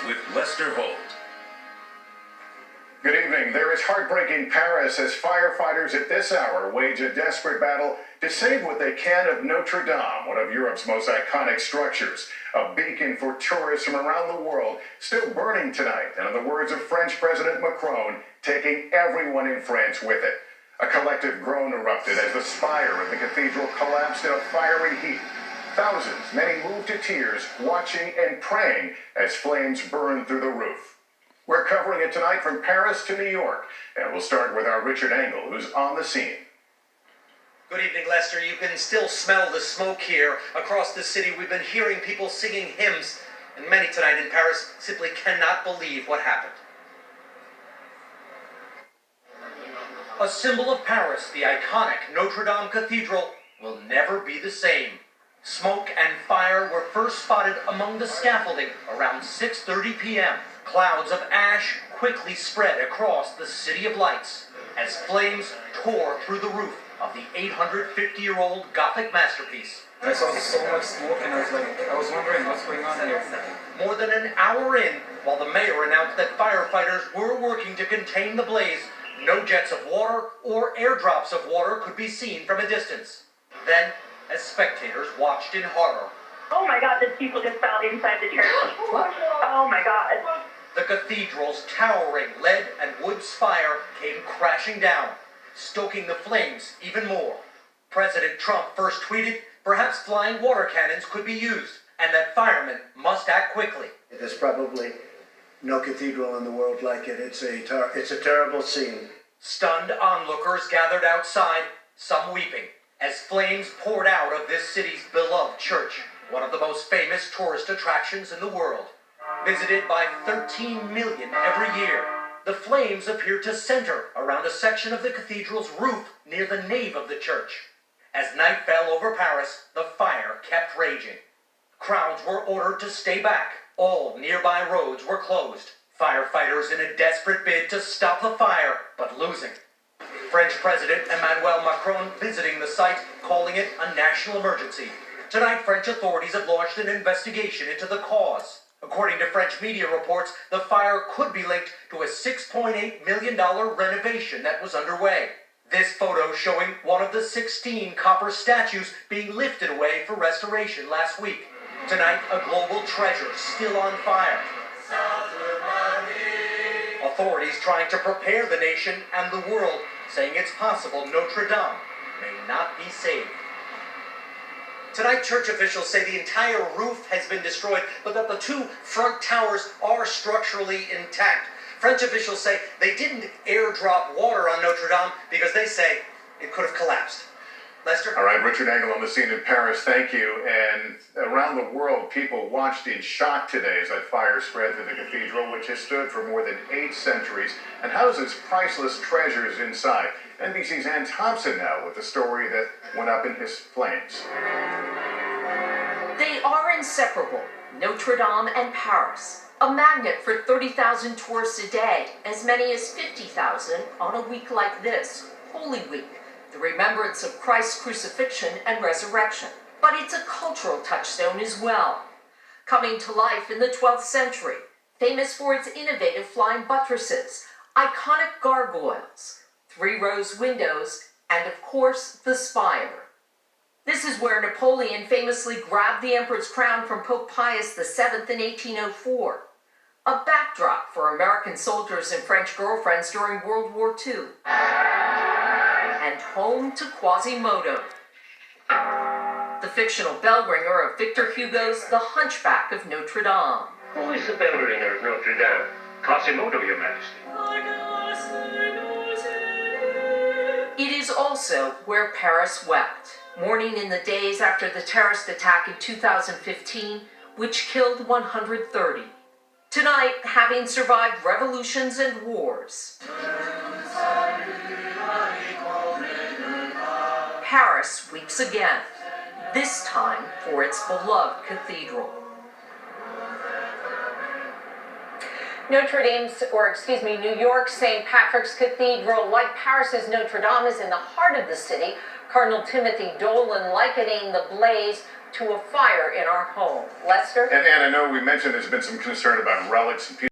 with Lester Holt. Good evening. There is heartbreaking Paris as firefighters at this hour wage a desperate battle to save what they can of Notre Dame, one of Europe's most iconic structures. A beacon for tourists from around the world, still burning tonight, and in the words of French President Macron, taking everyone in France with it. A collective groan erupted as the spire of the cathedral collapsed in a fiery heap. Thousands, many moved to tears, watching and praying as flames burned through the roof. We're covering it tonight from Paris to New York, and we'll start with our Richard Engel, who's on the scene. Good evening, Lester. You can still smell the smoke here. Across the city, we've been hearing people singing hymns, and many tonight in Paris simply cannot believe what happened. A symbol of Paris, the iconic Notre Dame Cathedral, will never be the same. Smoke and fire were first spotted among the scaffolding around 6:30 p.m. Clouds of ash quickly spread across the City of Lights as flames tore through the roof of the 850-year-old Gothic masterpiece. I saw so much smoke and I was wondering what's going on here. More than an hour in, while the mayor announced that firefighters were working to contain the blaze, no jets of water or airdrops of water could be seen from a distance. Then, as spectators watched in horror, oh my God, the people just fell inside the church. Oh my God. The cathedral's towering lead and wood spire came crashing down, stoking the flames even more. President Trump first tweeted perhaps flying water cannons could be used, and that firemen must act quickly. There's probably no cathedral in the world like it. It's a terrible scene. Stunned onlookers gathered outside, some weeping, as flames poured out of this city's beloved church, one of the most famous tourist attractions in the world. Visited by 13 million every year, the flames appear to center around a section of the cathedral's roof near the nave of the church. As night fell over Paris, the fire kept raging. Crowds were ordered to stay back. All nearby roads were closed. Firefighters in a desperate bid to stop the fire, but losing. French President Emmanuel Macron visiting the site, calling it a national emergency. Tonight, French authorities have launched an investigation into the cause. According to French media reports, the fire could be linked to a $6.8 million renovation that was underway. This photo showing one of the 16 copper statues being lifted away for restoration last week. Tonight, a global treasure still on fire. Authorities trying to prepare the nation and the world, saying it's possible Notre Dame may not be saved. Tonight, church officials say the entire roof has been destroyed, but that the two front towers are structurally intact. French officials say they didn't airdrop water on Notre Dame because they say it could have collapsed. Lester? All right, Richard Engel on the scene in Paris, thank you. And around the world, people watched in shock today as that fire spread through the cathedral, which has stood for more than 8 centuries and houses priceless treasures inside. NBC's Ann Thompson now with the story that went up in his flames. They are inseparable, Notre Dame and Paris. A magnet for 30,000 tourists a day, as many as 50,000 on a week like this, Holy Week, the remembrance of Christ's crucifixion and resurrection. But it's a cultural touchstone as well. Coming to life in the 12th century, famous for its innovative flying buttresses, iconic gargoyles, 3-rows windows, and of course, the spire. This is where Napoleon famously grabbed the emperor's crown from Pope Pius VII in 1804. A backdrop for American soldiers and French girlfriends during World War II. And home to Quasimodo, the fictional bell ringer of Victor Hugo's The Hunchback of Notre Dame. Who is the bell ringer of Notre Dame? Quasimodo, Your Majesty. It is also where Paris wept, mourning in the days after the terrorist attack in 2015, which killed 130. Tonight, having survived revolutions and wars, Paris weeps again, this time for its beloved cathedral. New York's St. Patrick's Cathedral, like Paris's Notre Dame, is in the heart of the city. Cardinal Timothy Dolan likening the blaze to a fire in our home. Lester? And I know we mentioned there's been some concern about relics and